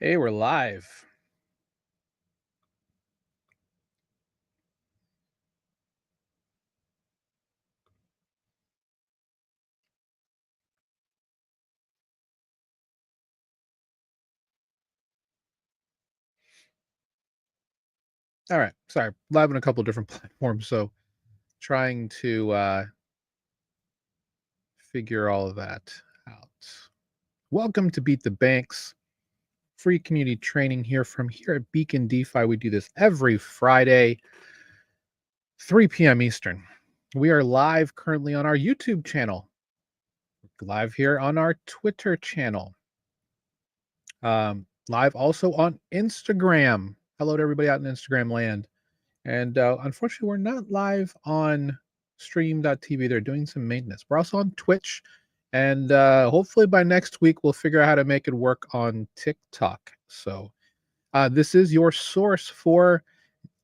Hey, we're live. All right. Sorry, live on a couple different platforms, so trying to figure all of that out. Welcome to Beat the Banks, free community training here at Beacon DeFi. We do this every Friday, 3 p.m. Eastern. We are live currently on our YouTube channel, live here on our Twitter channel, live also on Instagram. Hello to everybody out in Instagram land. And unfortunately, we're not live on stream.tv. They're doing some maintenance. We're also on Twitch. And hopefully by next week, we'll figure out how to make it work on TikTok. So this is your source for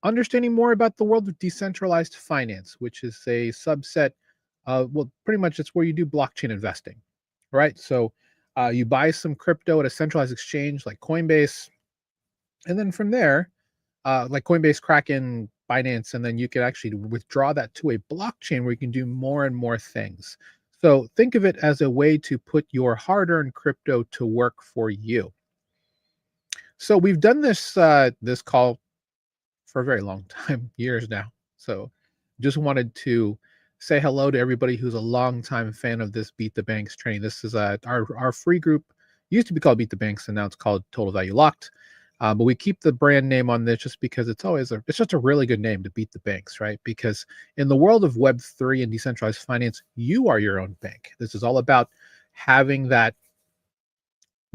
understanding more about the world of decentralized finance, which is a subset of, well, pretty much it's where you do blockchain investing, right? So you buy some crypto at a centralized exchange like Coinbase. And then from there, like Coinbase, Kraken, Binance, and then you can actually withdraw that to a blockchain where you can do more and more things. So think of it as a way to put your hard-earned crypto to work for you. So we've done this call for a very long time, years now. So just wanted to say hello to everybody who's a longtime fan of this Beat the Banks training. This is our free group. Used to be called Beat the Banks, and now it's called Total Value Locked. But we keep the brand name on this just because it's just a really good name to beat the banks, right? Because in the world of Web3 and decentralized finance, you are your own bank. This is all about having that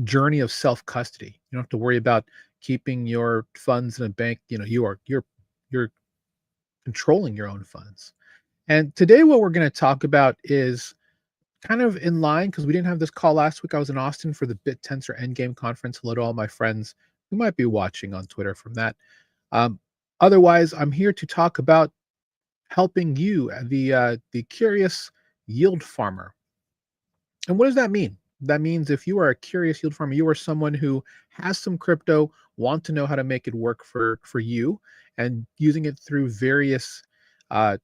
journey of self-custody. You don't have to worry about keeping your funds in a bank. You know, you're controlling your own funds. And today what we're going to talk about is kind of in line because we didn't have this call last week. I was in Austin for the BitTensor Endgame conference. Hello to all my friends who might be watching on Twitter from that. Um, Otherwise, I'm here to talk about helping you, the curious yield farmer. And what does that mean? That means if you are a curious yield farmer, you are someone who has some crypto, want to know how to make it work for you, and using it through various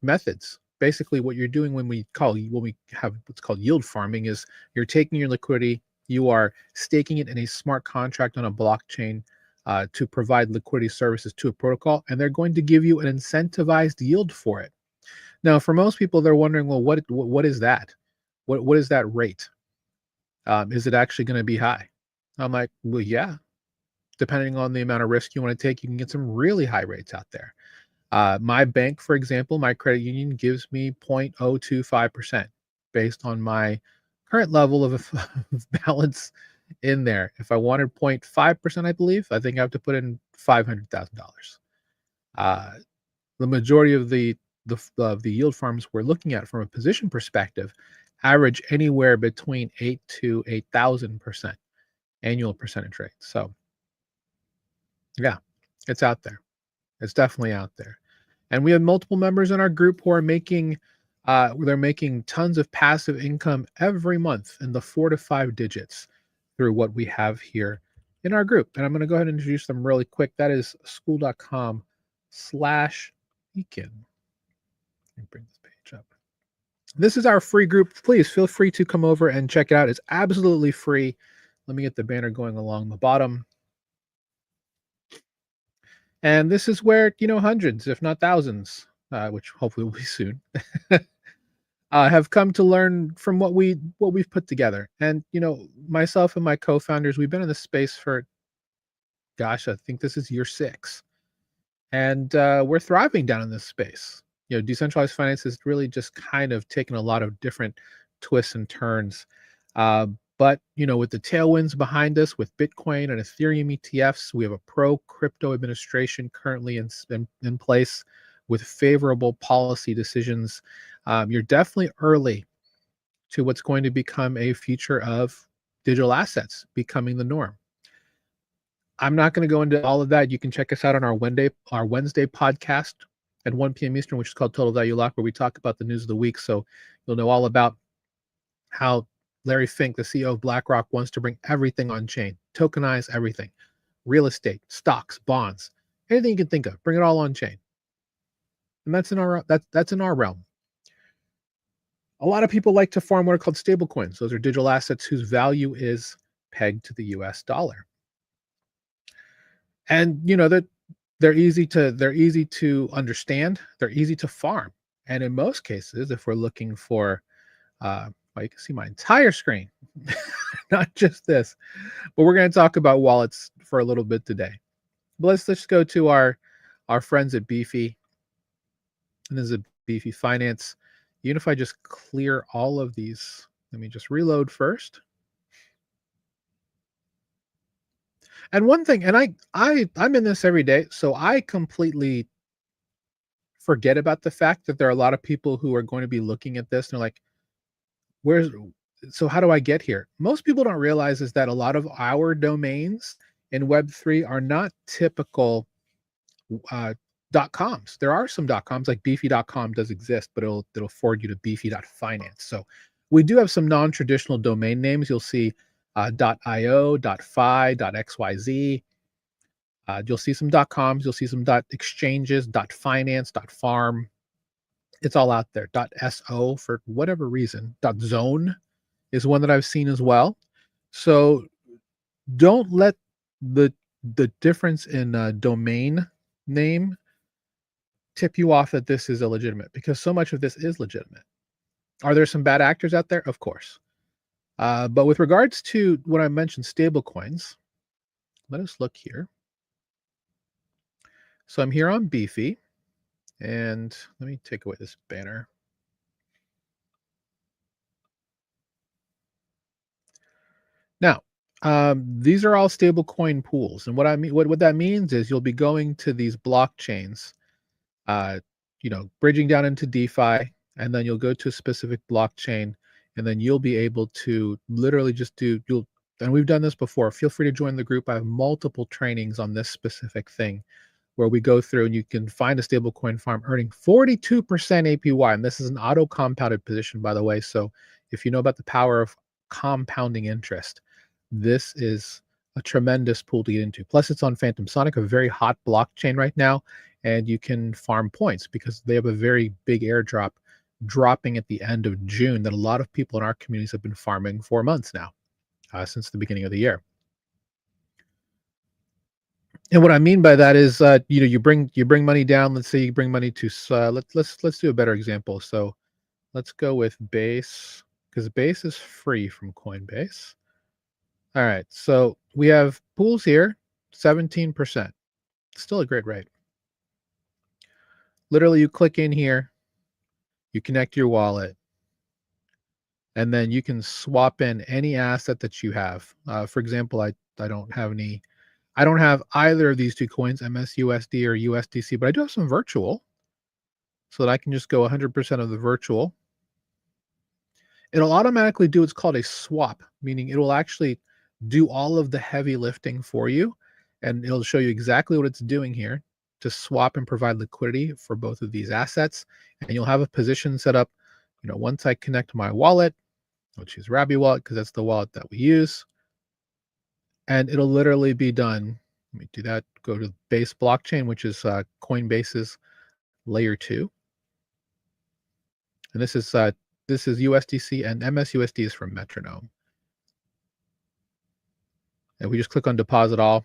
methods. Basically, what you're doing when we have what's called yield farming is you're taking your liquidity, you are staking it in a smart contract on a blockchain to provide liquidity services to a protocol, and they're going to give you an incentivized yield for it. Now, for most people, they're wondering, well, what is that? What is that rate? Is it actually going to be high? I'm like, well, yeah. Depending on the amount of risk you want to take, you can get some really high rates out there. My bank, for example, my credit union gives me 0.025% based on my current level of balance in there. If I wanted 0.5%, I believe, I think I have to put in $500,000. Uh, the majority of the yield farms we're looking at from a position perspective average anywhere between 8 to 8,000% annual percentage rate. So yeah, it's out there. It's definitely out there. And we have multiple members in our group who are making they're making tons of passive income every month in the 4 to 5 digits through what we have here in our group. And I'm going to go ahead and introduce them really quick. That is school.com/beacon. Let me bring this page up. This is our free group. Please feel free to come over and check it out. It's absolutely free. Let me get the banner going along the bottom. And this is where, hundreds, if not thousands, which hopefully will be soon, have come to learn from what we've put together. And myself and my co-founders, we've been in this space for, gosh, I think this is year 6, and we're thriving down in this space. Decentralized finance has really just kind of taken a lot of different twists and turns. But with the tailwinds behind us, with Bitcoin and Ethereum ETFs, we have a pro crypto administration currently in place with favorable policy decisions. You're definitely early to what's going to become a future of digital assets becoming the norm. I'm not going to go into all of that. You can check us out on our Wednesday podcast at 1 p.m. Eastern, which is called Total Value Lock, where we talk about the news of the week. So you'll know all about how Larry Fink, the CEO of BlackRock, wants to bring everything on chain, tokenize everything. real estate, stocks, bonds, anything you can think of. Bring it all on chain, and that's in our realm. A lot of people like to farm what are called stable coins. Those are digital assets whose value is pegged to the US dollar. And that they're easy to understand, they're easy to farm. And in most cases, if we're looking for well, you can see my entire screen, not just this, but we're going to talk about wallets for a little bit today. But let's go to our friends at Beefy. And this is a Beefy Finance. Even if I just clear all of these, let me just reload first. And one thing, and I'm in this every day, so I completely forget about the fact that there are a lot of people who are going to be looking at this and they're like, so how do I get here? Most people don't realize is that a lot of our domains in Web3 are not typical .coms. There are some .coms, like beefy.com does exist, but it'll forward you to beefy.finance. So we do have some non-traditional domain names. You'll see .io, .fi, .xyz. You'll see some .coms. You'll see some .exchanges, .finance, .farm. It's all out there. .so for whatever reason. .zone is one that I've seen as well. So don't let the difference in domain name tip you off that this is illegitimate, because so much of this is legitimate. Are there some bad actors out there? Of course. But with regards to what I mentioned, stable coins, let us look here. So I'm here on Beefy, and let me take away this banner. Now, these are all stable coin pools, and what that means is you'll be going to these blockchains, bridging down into DeFi, and then you'll go to a specific blockchain, and then you'll be able to literally just and we've done this before. Feel free to join the group. I have multiple trainings on this specific thing where we go through and you can find a stablecoin farm earning 42% APY. And this is an auto compounded position, by the way. So if you know about the power of compounding interest, this is a tremendous pool to get into. Plus, it's on Phantom Sonic, a very hot blockchain right now, and you can farm points because they have a very big airdrop dropping at the end of June that a lot of people in our communities have been farming for months now, since the beginning of the year. And what I mean by that is, you bring money down. Let's say you bring money to let's do a better example. So let's go with Base, because Base is free from Coinbase. All right, so we have pools here, 17%. Still a great rate. Literally, you click in here, you connect your wallet, and then you can swap in any asset that you have. For example, I don't have either of these two coins, MSUSD or USDC, but I do have some virtual, so that I can just go 100% of the virtual. It'll automatically do what's called a swap, meaning it will actually do all of the heavy lifting for you, and it'll show you exactly what it's doing here to swap and provide liquidity for both of these assets. And you'll have a position set up, once I connect my wallet, which is Rabby Wallet, because that's the wallet that we use, and it'll literally be done. Let me do that. Go to Base blockchain, which is Coinbase's layer 2. And this is USDC, and MSUSD is from Metronome. And we just click on deposit all.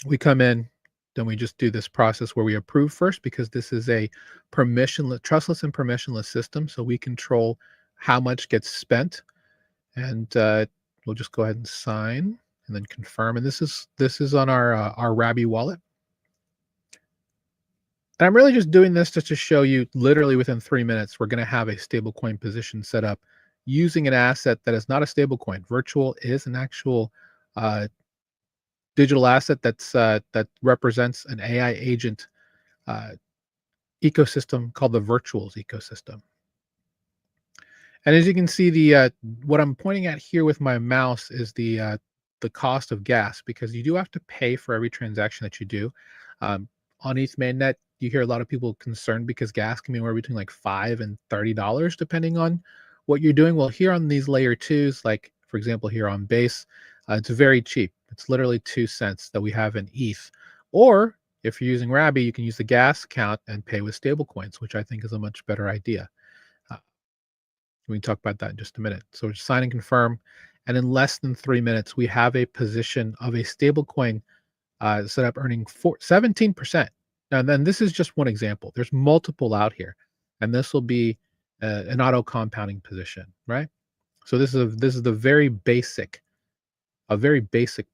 We come in, then we just do this process where we approve first, because this is a trustless and permissionless system. So we control how much gets spent, and we'll just go ahead and sign and then confirm. And this is on our Rabby wallet. And I'm really just doing this just to show you, literally within 3 minutes, we're going to have a stablecoin position set up using an asset that is not a stablecoin. Virtual is an actual digital asset that represents an AI agent ecosystem called the Virtuals ecosystem. And as you can see, what I'm pointing at here with my mouse is the cost of gas, because you do have to pay for every transaction that you do. On ETH mainnet, you hear a lot of people concerned because gas can be anywhere between like $5 and $30 depending on what you're doing. Well, here on these layer 2s, like for example here on Base, it's very cheap. It's literally 2 cents that we have in ETH. Or if you're using Rabby, you can use the gas account and pay with stablecoins, which I think is a much better idea. Uh, we can talk about that in just a minute. So just sign and confirm. And in less than 3 minutes, we have a position of a stablecoin set up earning 17%. Now, then this is just one example. There's multiple out here, and this will be an auto compounding position, right? So this is a very basic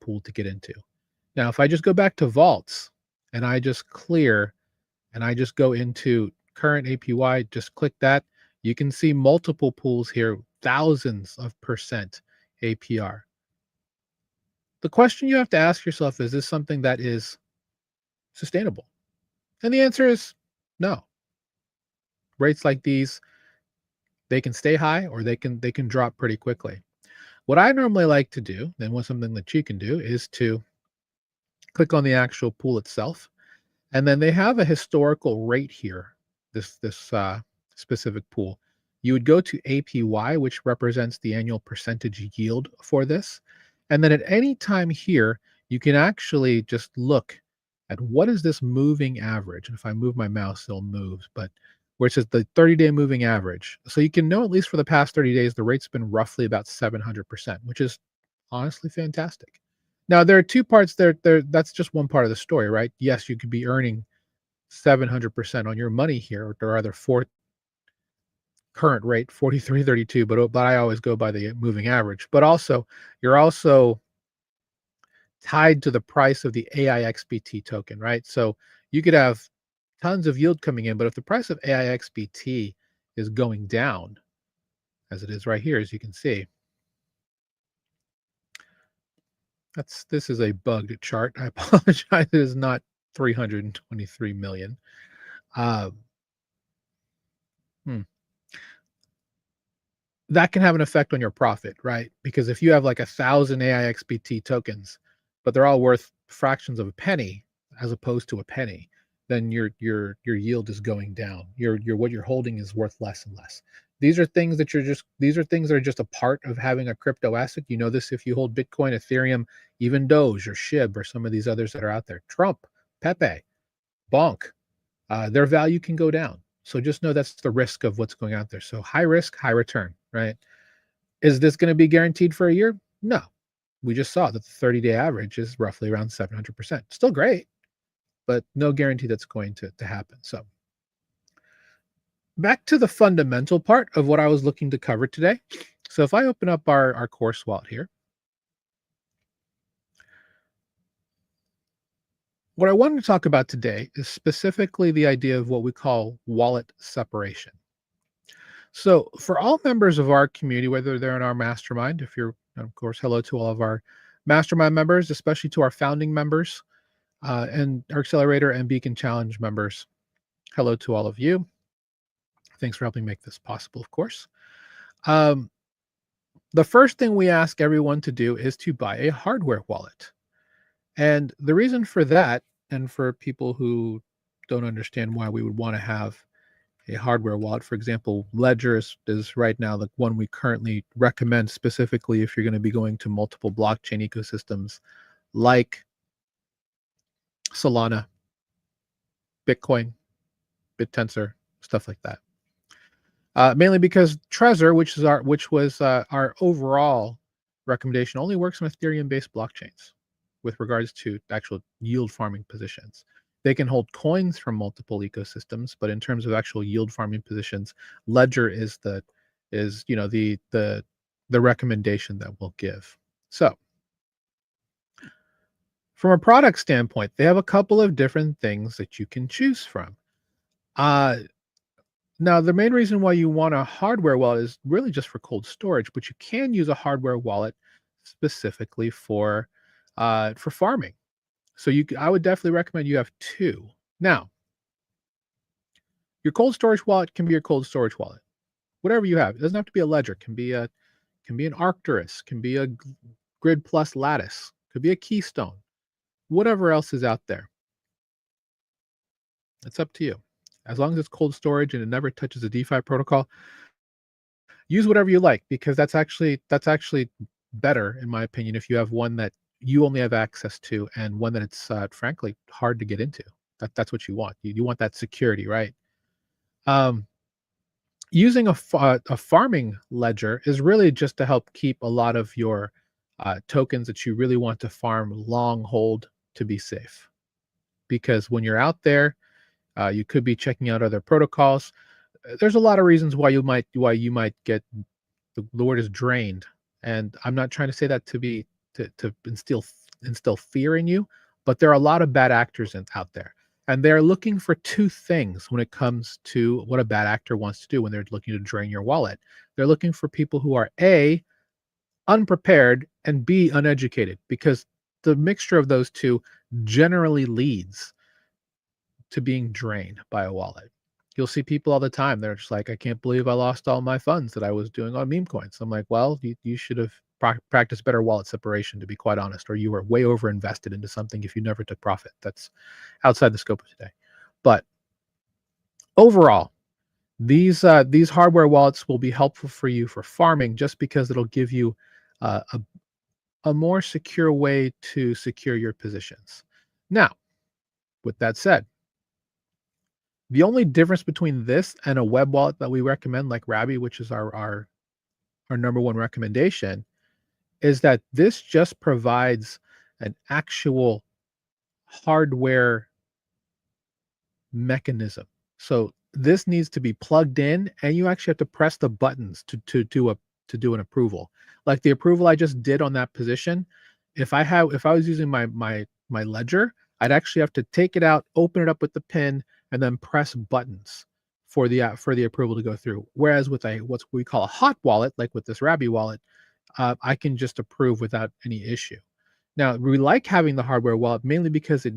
pool to get into. Now, if I just go back to vaults and I just clear and I just go into current APY, just click that, you can see multiple pools here, thousands of percent APR. The question you have to ask yourself is this something that is sustainable? And the answer is no. Rates like these, they can stay high or they can drop pretty quickly. What I normally like to do, and what's something that you can do, is to click on the actual pool itself, and then they have a historical rate here. This specific pool, you would go to APY, which represents the annual percentage yield for this, and then at any time here, you can actually just look at what is this moving average. And if I move my mouse, it'll move, but where it says the 30-day moving average. So you can know at least for the past 30 days, the rate's been roughly about 700%, which is honestly fantastic. Now, there are two parts there. That's just one part of the story, right? Yes, you could be earning 700% on your money here, or rather for current rate 43.32, but I always go by the moving average. But also, you're also tied to the price of the AIXBT token, right? So you could have tons of yield coming in, but if the price of AIXBT is going down, as it is right here, as you can see, this is a bugged chart. I apologize. It is not 323 million. That can have an effect on your profit, right? Because if you have like 1,000 AIXBT tokens, but they're all worth fractions of a penny as opposed to a penny, then your yield is going down. Your what you're holding is worth less and less. These are things that are just a part of having a crypto asset. You know this if you hold Bitcoin, Ethereum, even Doge or SHIB or some of these others that are out there. Trump, Pepe, Bonk, their value can go down. So just know that's the risk of what's going out there. So high risk, high return, right? Is this going to be guaranteed for a year? No. We just saw that the 30-day average is roughly around 700%. Still great, but no guarantee that's going to happen. So back to the fundamental part of what I was looking to cover today. So if I open up our course wallet here, what I wanted to talk about today is specifically the idea of what we call wallet separation. So for all members of our community, whether they're in our mastermind, if you're, of course, hello to all of our mastermind members, especially to our founding members and our accelerator and Beacon Challenge members, hello to all of you. Thanks for helping make this possible, of course. The first thing we ask everyone to do is to buy a hardware wallet. And the reason for that, and for people who don't understand why we would want to have a hardware wallet, for example, Ledger is right now the one we currently recommend specifically if you're going to be going to multiple blockchain ecosystems like Solana, Bitcoin, BitTensor, stuff like that. Mainly because Trezor, which was our overall recommendation, only works on Ethereum-based blockchains with regards to actual yield farming positions. They can hold coins from multiple ecosystems, but in terms of actual yield farming positions, Ledger is the recommendation that we'll give. So from a product standpoint, they have a couple of different things that you can choose from. Now, the main reason why you want a hardware wallet is really just for cold storage, but you can use a hardware wallet specifically for farming. So I would definitely recommend you have two. Now, your cold storage wallet can be your cold storage wallet, whatever you have. It doesn't have to be a Ledger. It can be an Arcturus, can be a Grid Plus Lattice, could be a Keystone, whatever else is out there. It's up to you. As long as it's cold storage and it never touches a DeFi protocol, use whatever you like, because that's actually better, in my opinion, if you have one that you only have access to, and one that it's frankly hard to get into. That's what you want. You want that security, right? Um, Using a farming ledger is really just to help keep a lot of your tokens that you really want to farm long hold to be safe. Because when you're out there, you could be checking out other protocols. There's a lot of reasons why you might get the word is drained, and I'm not trying to say that to be to instill fear in you, but there are a lot of bad actors out there, and they're looking for two things when it comes to what a bad actor wants to do when they're looking to drain your wallet. They're looking for people who are A, unprepared, and B, uneducated, because the mixture of those two generally leads to being drained by a wallet. You'll see people all the time. They're just like, I can't believe I lost all my funds that I was doing on meme coins. I'm like, well, you should have practiced better wallet separation, to be quite honest, or you were way over invested into something if you never took profit. That's outside the scope of today. But overall, these hardware wallets will be helpful for you for farming, just because it'll give you a more secure way to secure your positions. Now, with that said, the only difference between this and a web wallet that we recommend, like Rabby, which is our number one recommendation, is that this just provides an actual hardware mechanism. So this needs to be plugged in, and you actually have to press the buttons to do an approval. Like the approval I just did on that position, if I was using my ledger, I'd actually have to take it out, open it up with the pin, and then press buttons for the approval to go through. Whereas with what we call a hot wallet, like with this Rabby wallet, I can just approve without any issue. Now, we like having the hardware wallet mainly because it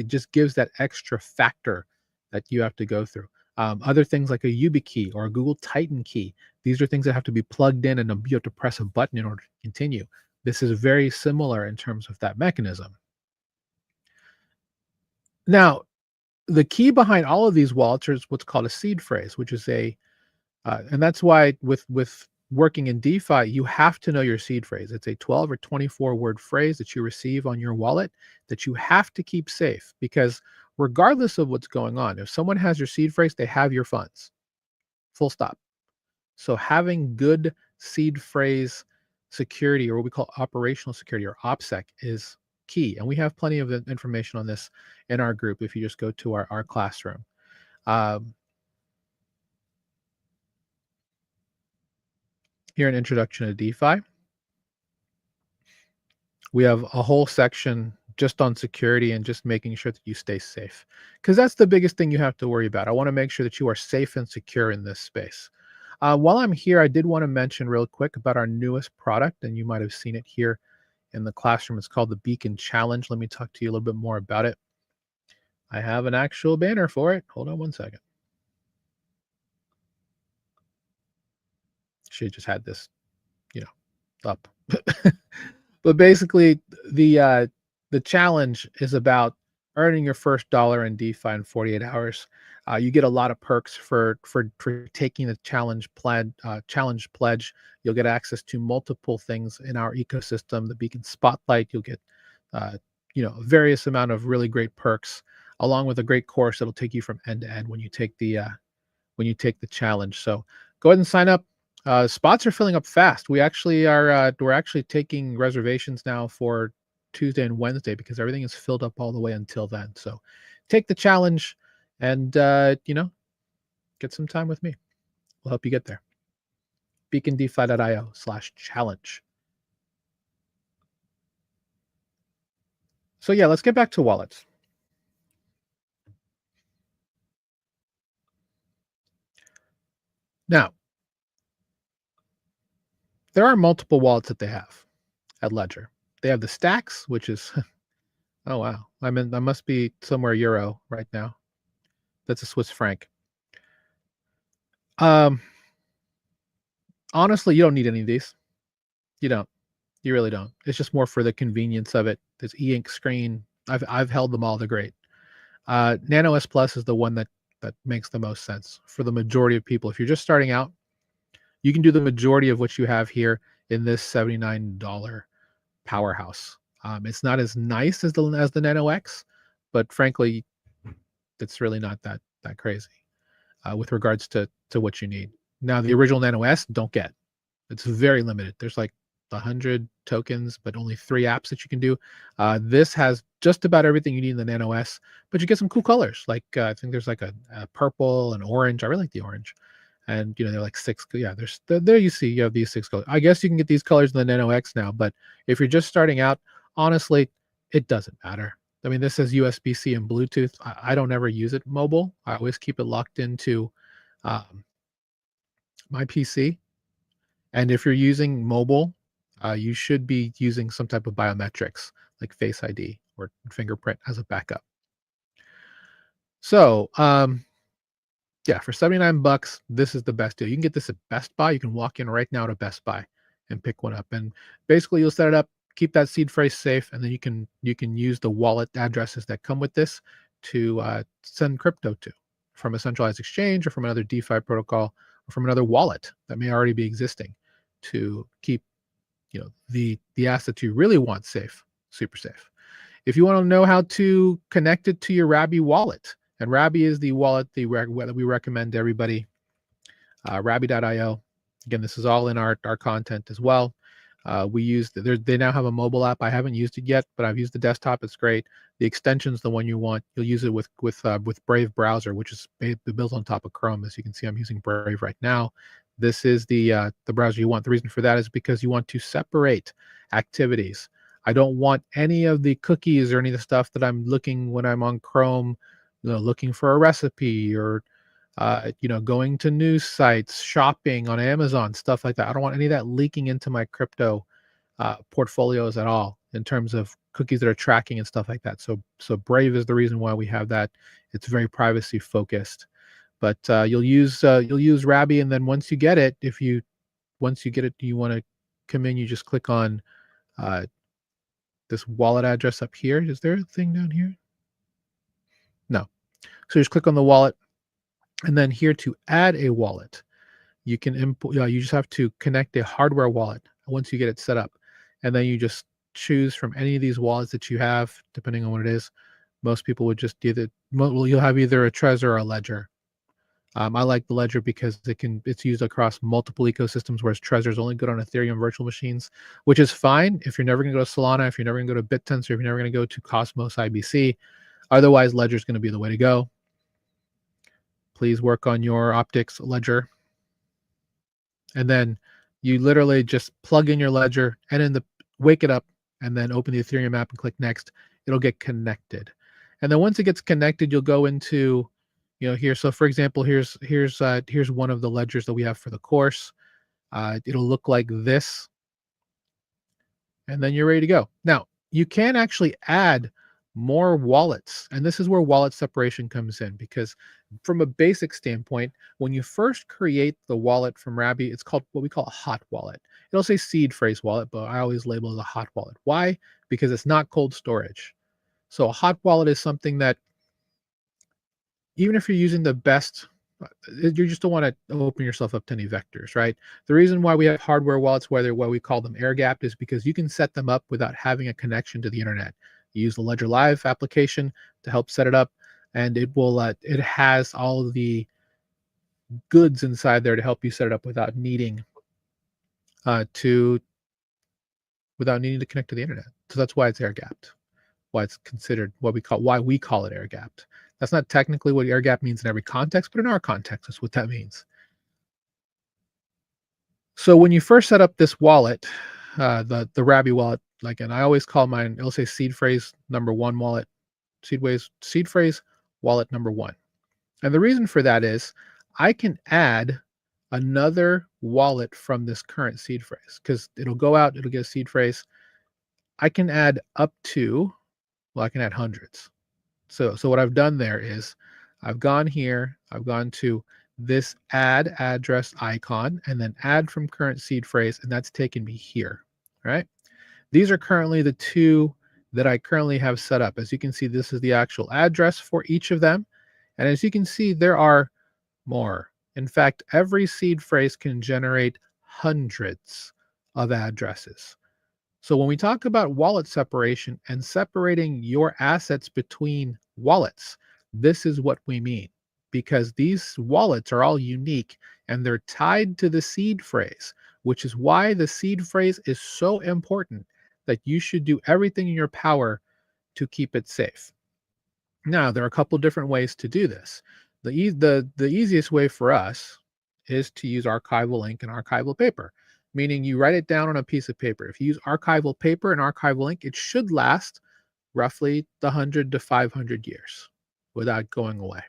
just gives that extra factor that you have to go through. Other things like a YubiKey or a Google Titan key, these are things that have to be plugged in, and you have to press a button in order to continue. This is very similar in terms of that mechanism. Now, the key behind all of these wallets is what's called a seed phrase, which is and that's why with working in DeFi, you have to know your seed phrase. It's a 12 or 24 word phrase that you receive on your wallet that you have to keep safe, because regardless of what's going on, if someone has your seed phrase, they have your funds. Full stop. So having good seed phrase security, or what we call operational security, or OPSEC, is key. And we have plenty of information on this in our group if you just go to our classroom. Here in Introduction to DeFi, we have a whole section just on security and just making sure that you stay safe, because that's the biggest thing you have to worry about. I want to make sure that you are safe and secure in this space. While I'm here, I did want to mention real quick about our newest product, and you might have seen it here in the classroom. It's called the Beacon Challenge. Let me talk to you a little bit more about it. I have an actual banner for it. Hold on one second. Should have just had this, up. But basically, the challenge is about earning your first dollar in DeFi in 48 hours. You get a lot of perks for taking the challenge pledge. You'll get access to multiple things in our ecosystem. The Beacon Spotlight. You'll get various amount of really great perks, along with a great course that'll take you from end to end when you take the challenge. So go ahead and sign up. Spots are filling up fast. We're actually taking reservations now for Tuesday and Wednesday, because everything is filled up all the way until then. So take the challenge and get some time with me. We'll help you get there. beacondefi.io/challenge. So yeah, let's get back to wallets. Now, there are multiple wallets that they have at Ledger. They have the Stacks, which is oh wow, I must be somewhere Euro right now. That's a Swiss franc. Honestly, you don't need any of these. You don't. You really don't. It's just more for the convenience of it. This e-ink screen. I've held them all. They're great. Nano S Plus is the one that makes the most sense for the majority of people. If you're just starting out, you can do the majority of what you have here in this $79 powerhouse. It's not as nice as the Nano X, but frankly, it's really not that crazy with regards to what you need. Now, the original Nano S, don't get. It's very limited. There's like 100 tokens, but only 3 apps that you can do. This has just about everything you need in the Nano S, but you get some cool colors. Like I think there's like a purple and orange. I really like the orange. And they're like 6. Yeah, there you see you have these 6 colors. I guess you can get these colors in the Nano X now, but if you're just starting out, honestly, it doesn't matter. I mean, this says USB-C and Bluetooth. I don't ever use it mobile. I always keep it locked into my PC. And if you're using mobile, you should be using some type of biometrics like Face ID or fingerprint as a backup. So, yeah, for 79 bucks, this is the best deal. You can get this at Best Buy. You can walk in right now to Best Buy and pick one up. And basically, you'll set it up, keep that seed phrase safe, and then you can use the wallet addresses that come with this to send crypto to from a centralized exchange or from another DeFi protocol or from another wallet that may already be existing to keep the assets you really want safe, super safe. If you want to know how to connect it to your Rabby wallet, and Rabby is the wallet that we recommend to everybody, Rabby.io. Again, this is all in our content as well. They now have a mobile app. I haven't used it yet, but I've used the desktop. It's great. The extension's the one you want. You'll use it with Brave browser, which is built on top of Chrome. As you can see, I'm using Brave right now. This is the browser you want. The reason for that is because you want to separate activities. I don't want any of the cookies or any of the stuff that I'm looking when I'm on Chrome, looking for a recipe or going to news sites, shopping on Amazon, stuff like that. I don't want any of that leaking into my crypto portfolios at all in terms of cookies that are tracking and stuff like that. So Brave is the reason why we have that. It's very privacy focused. But you'll use Rabby, and then once you get it, you want to come in, you just click on this wallet address up here. Is there a thing down here? No. So just click on the wallet, and then here to add a wallet, you can import. You just have to connect a hardware wallet once you get it set up, and then you just choose from any of these wallets that you have, depending on what it is. Most people would just you'll have either a Trezor or a Ledger. I like the Ledger because it's used across multiple ecosystems, whereas Trezor is only good on Ethereum virtual machines, which is fine if you're never going to go to Solana, if you're never going to go to BitTensor, if you're never going to go to Cosmos IBC. Otherwise, Ledger is going to be the way to go. Please work on your optics Ledger. And then you literally just plug in your Ledger and wake it up and then open the Ethereum app and click next. It'll get connected. And then once it gets connected, you'll go into here. So for example, here's one of the ledgers that we have for the course. It'll look like this, and then you're ready to go. Now you can actually add more wallets, and this is where wallet separation comes in, because from a basic standpoint, when you first create the wallet from Rabby, it's called what we call a hot wallet. It'll say seed phrase wallet, but I always label it a hot wallet. Why? Because it's not cold storage. So a hot wallet is something that, even if you're using the best, you just don't want to open yourself up to any vectors, right? The reason why we have hardware wallets, why we call them air-gapped, is because you can set them up without having a connection to the internet. You use the Ledger Live application to help set it up, and it has all of the goods inside there to help you set it up without needing to connect to the internet. So that's why it's air-gapped. Why it's considered why we call it air-gapped. That's not technically what air gap means in every context, but in our context, that's what that means. So when you first set up this wallet, the Rabby wallet, and I always call mine, it'll say seed phrase number 1 wallet, seed phrase wallet number 1. And the reason for that is I can add another wallet from this current seed phrase, because it'll go out, it'll get a seed phrase. I can add I can add hundreds. So what I've done there is I've gone here, I've gone to this add address icon and then add from current seed phrase, and that's taken me here, right? These are currently the 2 that I currently have set up. As you can see, this is the actual address for each of them. And as you can see, there are more. In fact, every seed phrase can generate hundreds of addresses. So when we talk about wallet separation and separating your assets between wallets, this is what we mean, because these wallets are all unique and they're tied to the seed phrase, which is why the seed phrase is so important that you should do everything in your power to keep it safe. Now, there are a couple different ways to do this. The easiest way for us is to use archival ink and archival paper, meaning you write it down on a piece of paper. If you use archival paper and archival ink, it should last roughly 100 to 500 years without going away.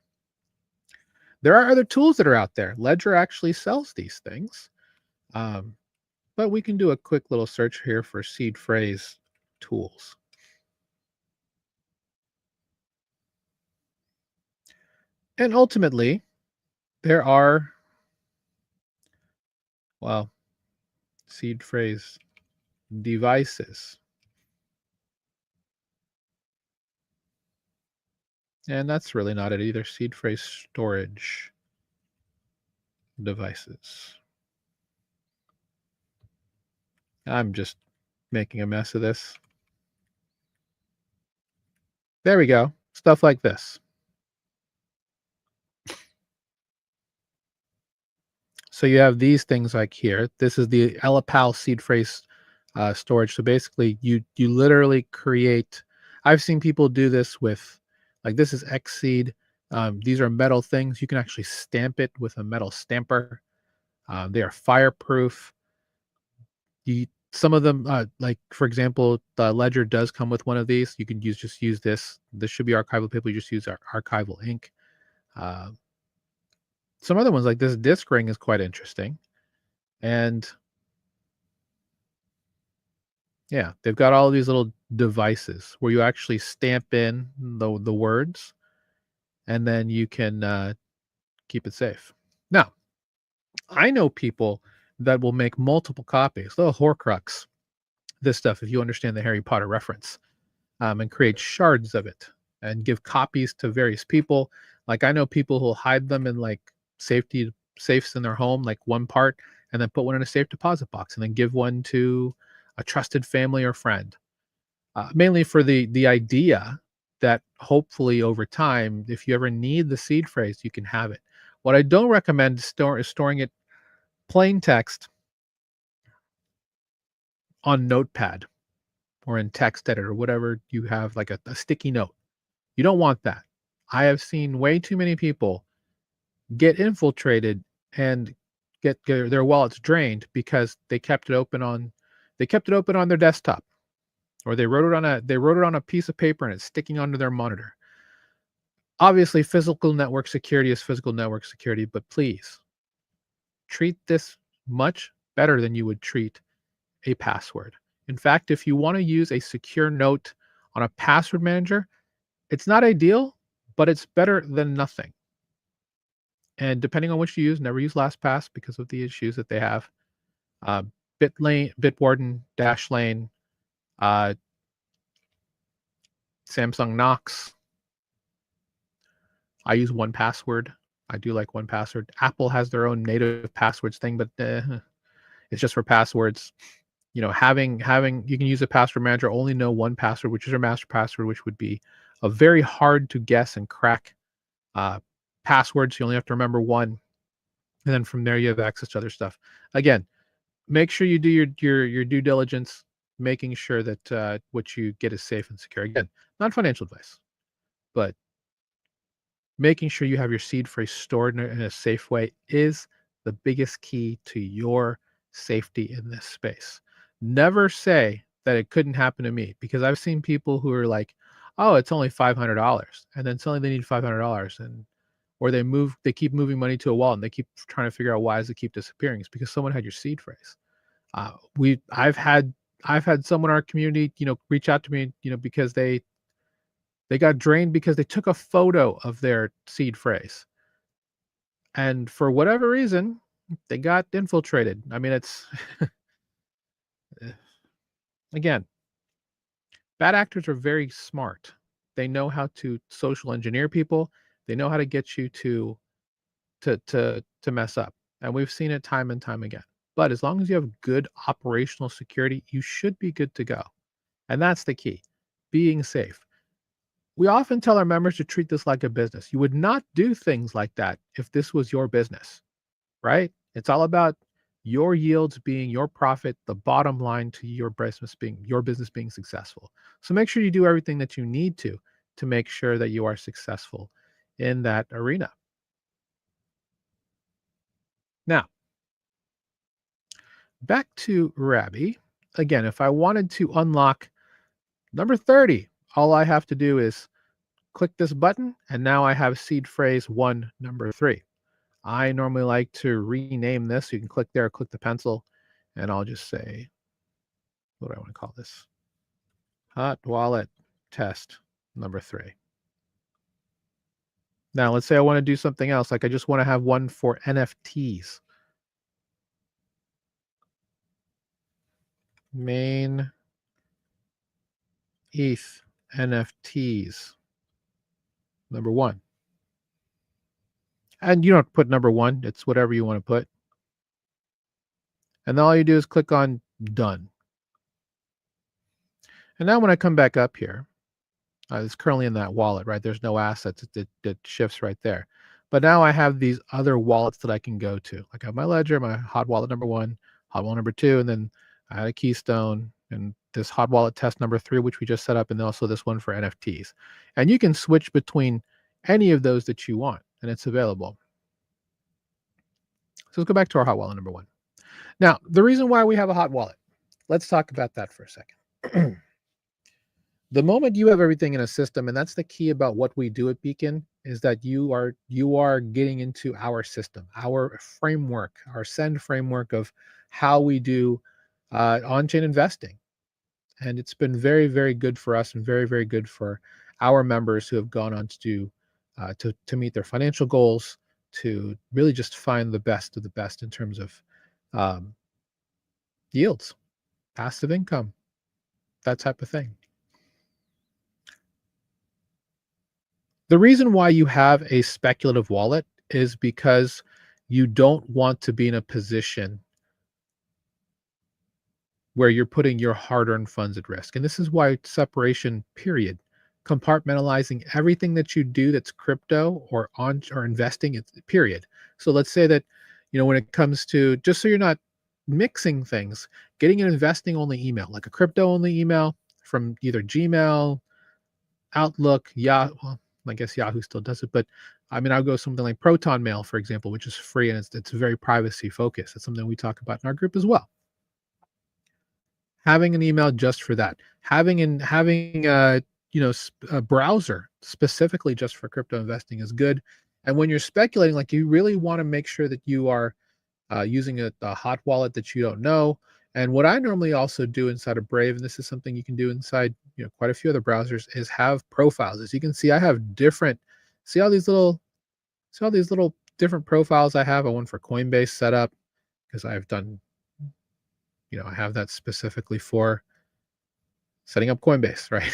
There are other tools that are out there. Ledger actually sells these things, um, but we can do a quick little search here for seed phrase tools. And ultimately, there are, well, seed phrase devices. And that's really not it either. Seed phrase storage devices. I'm just making a mess of this. There we go. Stuff like this. So you have these things like here. This is the Elapal seed phrase storage. So basically, you literally create. I've seen people do this with, like this is Xseed. These are metal things. You can actually stamp it with a metal stamper. They are fireproof. Some of them, like for example, the Ledger does come with one of these. You can just use this. This should be archival paper. You just use our archival ink. Uh, some other ones like this disc ring is quite interesting, and yeah, they've got all these little devices where you actually stamp in the words, and then you can keep it safe. Now, I know people that will make multiple copies, little Horcrux, this stuff, if you understand the Harry Potter reference, and create shards of it and give copies to various people. Like I know people who'll hide them in like safety safes in their home, like one part, and then put one in a safe deposit box, and then give one to a trusted family or friend. Mainly for the idea that hopefully over time, if you ever need the seed phrase, you can have it. What I don't recommend is storing it plain text on Notepad or in text editor, whatever you have, like a sticky note. You don't want that. I have seen way too many people get infiltrated and get their wallets drained because they kept it open on their desktop, or they wrote it on a piece of paper and it's sticking onto their monitor. Obviously, physical network security is physical network security, but please treat this much better than you would treat a password. In fact, if you want to use a secure note on a password manager, it's not ideal, but it's better than nothing. And depending on which you use, never use LastPass because of the issues that they have. Uh, Bitwarden, Dashlane, uh, Samsung Knox. I use 1Password. I do like 1Password. Apple has their own native passwords thing, but it's just for passwords. You know, having you can use a password manager, only know one password, which is your master password, which would be a very hard to guess and crack passwords. You only have to remember one, and then from there you have access to other stuff. Again, make sure you do your due diligence, making sure that what you get is safe and secure. Again, not financial advice, but making sure you have your seed phrase stored in a safe way is the biggest key to your safety in this space. Never say that it couldn't happen to me, because I've seen people who are like, "Oh, it's only $500," and then suddenly they need $500, and or they keep moving money to a wallet and they keep trying to figure out why does it keep disappearing. It's because someone had your seed phrase. We I've had someone in our community, reach out to me, because they got drained because they took a photo of their seed phrase. And for whatever reason, they got infiltrated. I mean, it's again, bad actors are very smart. They know how to social engineer people. They know how to get you to mess up. And we've seen it time and time again. But as long as you have good operational security, you should be good to go. And that's the key, being safe. We often tell our members to treat this like a business. You would not do things like that if this was your business, right? It's all about your yields being your profit, the bottom line to your business being successful. So make sure you do everything that you need to make sure that you are successful in that arena. Now, back to Rabby. Again, if I wanted to unlock number 30, all I have to do is click this button, and now I have seed phrase 1, number 3. I normally like to rename this. You can click there, click the pencil, and I'll just say, what do I want to call this? Hot wallet test number 3. Now, let's say I want to do something else. Like I just want to have one for NFTs. Main ETH NFTs number 1. And you don't put number 1. It's whatever you want to put. And then all you do is click on done. And now when I come back up here, it's currently in that wallet, right? There's no assets. It shifts right there. But now I have these other wallets that I can go to. Like I have my Ledger, my hot wallet number 1, hot wallet number 2, and then I had a Keystone and this hot wallet test number 3, which we just set up, and then also this one for NFTs. And you can switch between any of those that you want, and it's available. So let's go back to our hot wallet number 1. Now, the reason why we have a hot wallet, let's talk about that for a second. The moment you have everything in a system, and that's the key about what we do at Beacon, is that you are getting into our system, our framework, our Send framework of how we do on-chain investing. And it's been very, very good for us and very, very good for our members who have gone on to do to meet their financial goals, to really just find the best of the best in terms of yields, passive income, that type of thing. The reason why you have a speculative wallet is because you don't want to be in a position where you're putting your hard-earned funds at risk. And this is why separation, period. Compartmentalizing everything that you do that's crypto or investing, period. So let's say that, when it comes to, just so you're not mixing things, getting an investing only email, like a crypto only email from either Gmail, Outlook, Yahoo. Well, I guess Yahoo still does it, but I mean, I'll go something like Proton Mail, for example, which is free and it's very privacy focused. It's something we talk about in our group as well. Having an email just for that, having a browser specifically just for crypto investing is good. And when you're speculating, like you really want to make sure that you are using a hot wallet that you don't know. And what I normally also do inside of Brave, and this is something you can do inside quite a few other browsers, is have profiles. As you can see, I have different. See all these little different profiles I have. I one for Coinbase set up because I've done, I have that specifically for setting up Coinbase, right?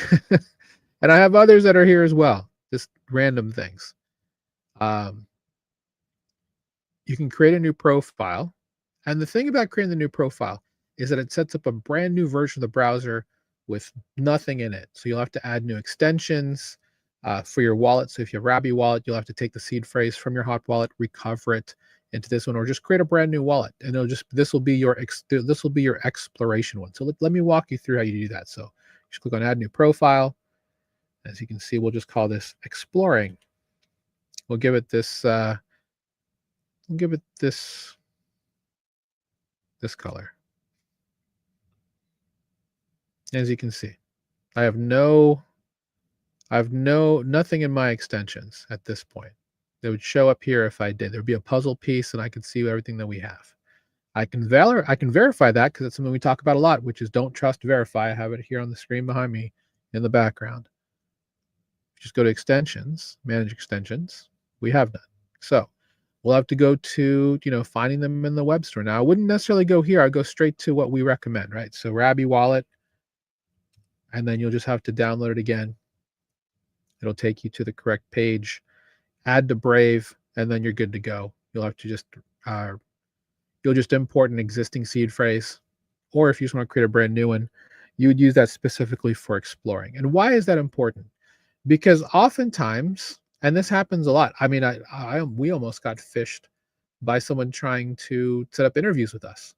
And I have others that are here as well, just random things. You can create a new profile. And the thing about creating the new profile is that it sets up a brand new version of the browser with nothing in it. So you'll have to add new extensions for your wallet. So if you have Rabby wallet, you'll have to take the seed phrase from your hot wallet, recover it into this one, or just create a brand new wallet. And this will be your exploration one. So let me walk you through how you do that. So just click on add new profile. As you can see, we'll just call this exploring. We'll give it this this color. As you can see, I have nothing in my extensions at this point. They would show up here if I did. There'd be a puzzle piece and I could see everything that we have. I can verify that because it's something we talk about a lot, which is don't trust, verify. I have it here on the screen behind me in the background. Just go to extensions, manage extensions. We have none. So we'll have to go to, finding them in the web store. Now, I wouldn't necessarily go here. I'd go straight to what we recommend, right? So Rabby wallet, and then you'll just have to download it again. It'll take you to the correct page, add to Brave, and then you're good to go. You'll have to just you'll just import an existing seed phrase, or if you just want to create a brand new one, you would use that specifically for exploring. And why is that important? Because oftentimes, and this happens a lot. I mean, we almost got fished by someone trying to set up interviews with us.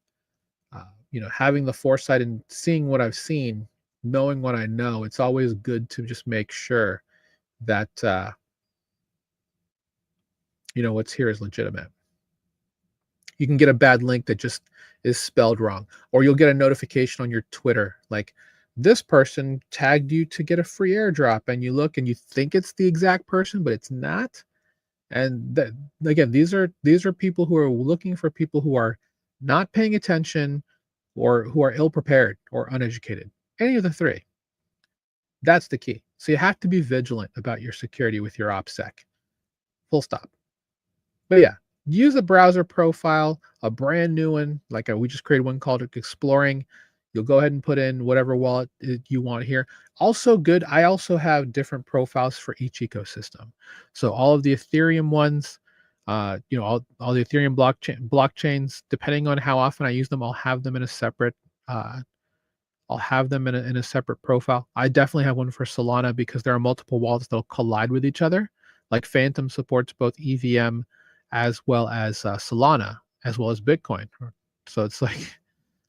Having the foresight and seeing what I've seen, knowing what I know, it's always good to just make sure that what's here is legitimate. You can get a bad link that just is spelled wrong, or you'll get a notification on your Twitter like this person tagged you to get a free airdrop, and you look and you think it's the exact person, but it's not. And again, these are people who are looking for people who are not paying attention or who are ill prepared or uneducated. Any of the three. That's the key. So you have to be vigilant about your security with your OPSEC. Full stop. But yeah, use a browser profile, a brand new one, like we just created one called Exploring. You'll go ahead and put in whatever wallet you want here. Also good, I also have different profiles for each ecosystem. So all of the Ethereum ones, all the Ethereum blockchains, depending on how often I use them, I'll have them in a separate profile. I definitely have one for Solana because there are multiple wallets that'll collide with each other. Like Phantom supports both EVM as well as Solana, as well as Bitcoin. So it's like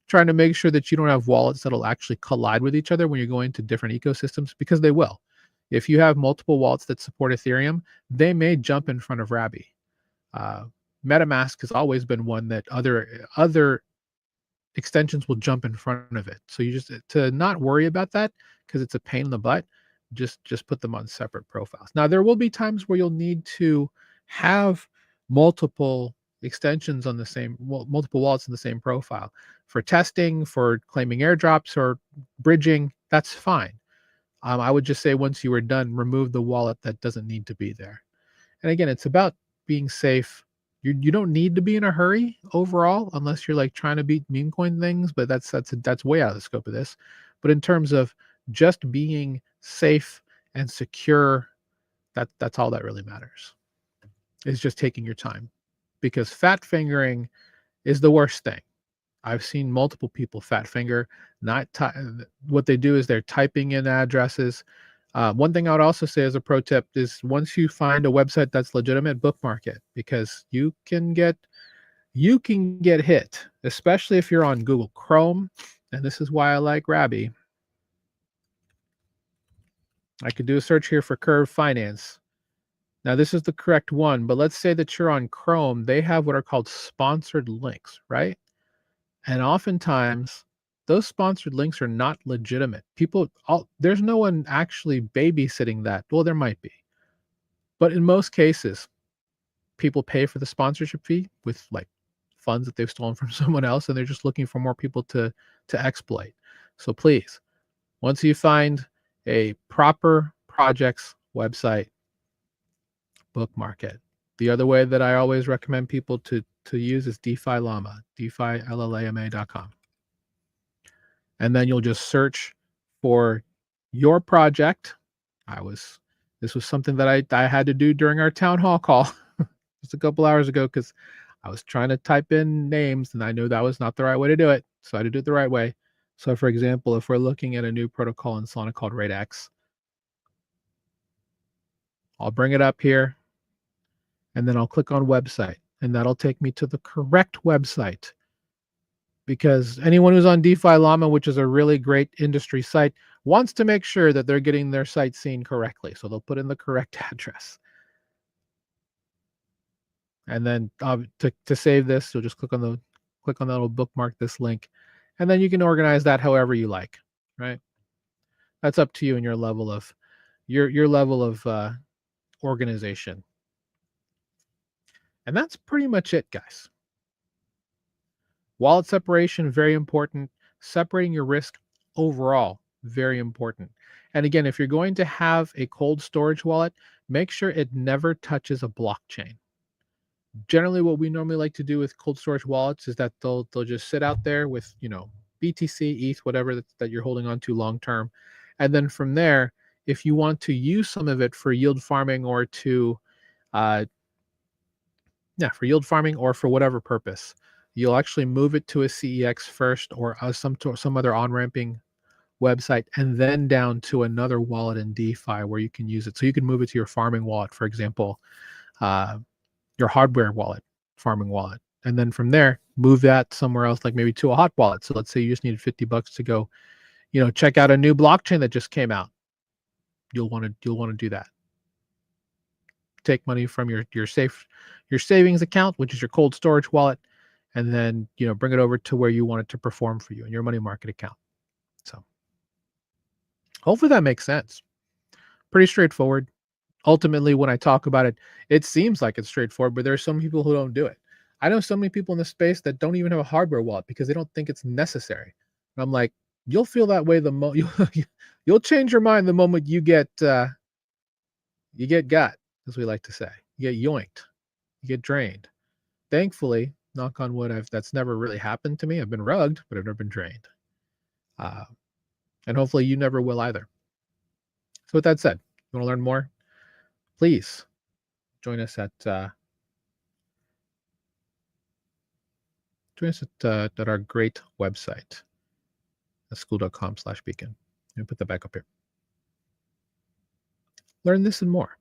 trying to make sure that you don't have wallets that'll actually collide with each other when you're going to different ecosystems, because they will. If you have multiple wallets that support Ethereum, they may jump in front of Rabby. MetaMask has always been one that other extensions will jump in front of it. So you just to not worry about that because it's a pain in the butt. Just put them on separate profiles. Now there will be times where you'll need to have multiple extensions on multiple wallets in the same profile for testing, for claiming airdrops or bridging. That's fine. I would just say once you are done, remove the wallet that doesn't need to be there. And again, it's about being safe. You don't need to be in a hurry overall, unless you're like trying to beat meme coin things, but that's way out of the scope of this. But in terms of just being safe and secure, that's all that really matters. Is just taking your time, because fat fingering is the worst thing. I've seen multiple people fat finger. What they do is they're typing in addresses. One thing I would also say as a pro tip is once you find a website that's legitimate, bookmark it, because you can get hit, especially if you're on Google Chrome. And this is why I like Rabby. I could do a search here for Curve Finance. Now this is the correct one, but let's say that you're on Chrome. They have what are called sponsored links, right? And oftentimes those sponsored links are not legitimate. There's no one actually babysitting that. Well, there might be. But in most cases, people pay for the sponsorship fee with like funds that they've stolen from someone else, and they're just looking for more people to exploit. So please, once you find a proper project's website, bookmark it. The other way that I always recommend people to use is DeFi Llama, DeFiLLama.com. And then you'll just search for your project. This was something that I had to do during our town hall call just a couple hours ago, because I was trying to type in names and I knew that was not the right way to do it. So I had to do it the right way. So for example, if we're looking at a new protocol in Solana called RateX, I'll bring it up here and then I'll click on website, and that'll take me to the correct website. Because anyone who's on DeFi Llama, which is a really great industry site, wants to make sure that they're getting their site seen correctly. So they'll put in the correct address. And then to save this, you'll just click on that little bookmark this link, and then you can organize that however you like, right? That's up to you and your level of organization. And that's pretty much it, guys. Wallet separation, very important. Separating your risk overall, very important. And again, if you're going to have a cold storage wallet, make sure it never touches a blockchain. Generally, what we normally like to do with cold storage wallets is that they'll just sit out there with, BTC, ETH, whatever that you're holding on to long term. And then from there, if you want to use some of it for yield farming or for yield farming or for whatever purpose, you'll actually move it to a CEX first or some other on-ramping website, and then down to another wallet in DeFi where you can use it. So you can move it to your farming wallet, for example, uh, your hardware wallet, farming wallet. And then from there, move that somewhere else, like maybe to a hot wallet. So let's say you just needed $50 to go, check out a new blockchain that just came out. You'll want to do that. Take money from your savings account, which is your cold storage wallet, and then bring it over to where you want it to perform for you in your money market account. So hopefully that makes sense. Pretty straightforward. Ultimately, when I talk about it, it seems like it's straightforward, but there are some people who don't do it. I know so many people in this space that don't even have a hardware wallet because they don't think it's necessary. And I'm like, you'll feel that way you'll change your mind the moment you get got, as we like to say. You get yoinked, you get drained. Thankfully, knock on wood, that's never really happened to me. I've been rugged, but I've never been drained. And hopefully you never will either. So with that said, you want to learn more? Please join us at our great website, school.com/beacon. Let me put that back up here. Learn this and more.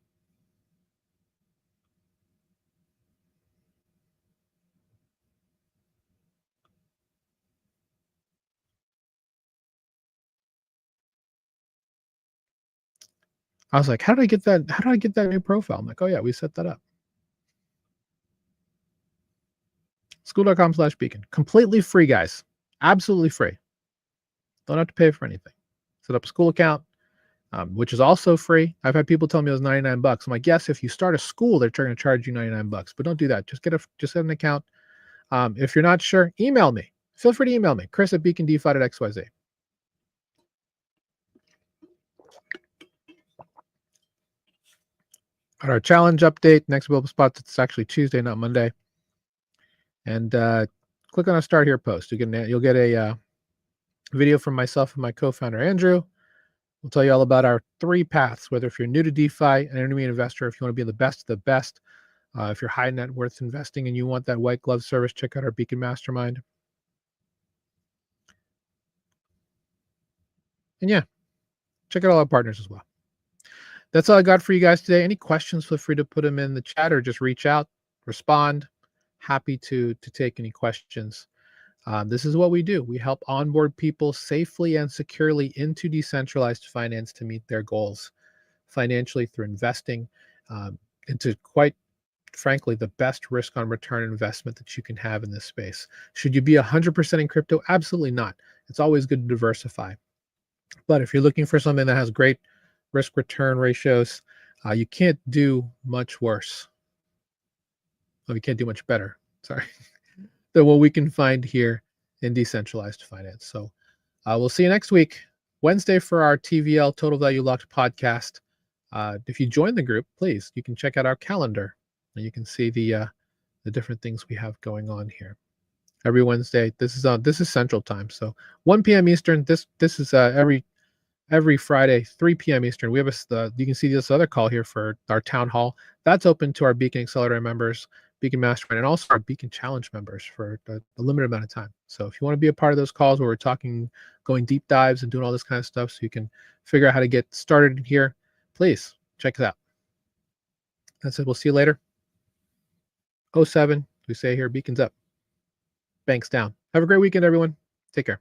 I was like, how did I get that? How did I get that new profile? I'm like, oh yeah, we set that up. School.com/beacon. Completely free, guys. Absolutely free. Don't have to pay for anything. Set up a school account, which is also free. I've had people tell me it was $99. I'm like, yes, if you start a school, they're going to charge you $99, but don't do that. Just get an account. If you're not sure, email me. Feel free to email me, chris@beacondefi.xyz. At our challenge update, next available spots, it's actually Tuesday, not Monday. And click on a Start Here post. You'll get a video from myself and my co-founder, Andrew. We'll tell you all about our 3 paths, whether if you're new to DeFi, an intermediate investor, if you want to be the best of the best, if you're high net worth investing and you want that white glove service, check out our Beacon Mastermind. And yeah, check out all our partners as well. That's all I got for you guys today. Any questions, feel free to put them in the chat or just reach out, respond. Happy to take any questions. This is what we do. We help onboard people safely and securely into decentralized finance to meet their goals financially through investing into, quite frankly, the best risk on return investment that you can have in this space. Should you be 100% in crypto? Absolutely not. It's always good to diversify. But if you're looking for something that has great risk return ratios, you can't do much worse. Well, you can't do much better, sorry, than what we can find here in decentralized finance. So we'll see you next week, Wednesday, for our TVL Total Value Locked podcast. If you join the group, please, you can check out our calendar and you can see the different things we have going on here. Every Wednesday, this is Central Time, so 1 p.m. Eastern. This is every Friday, 3 p.m. Eastern. We have you can see this other call here for our town hall. That's open to our Beacon Accelerator members, Beacon Mastermind, and also our Beacon Challenge members for a limited amount of time. So if you want to be a part of those calls where we're talking, going deep dives and doing all this kind of stuff so you can figure out how to get started here, please check it out. That's it. We'll see you later. 07, we say here, Beacons up. Banks down. Have a great weekend, everyone. Take care.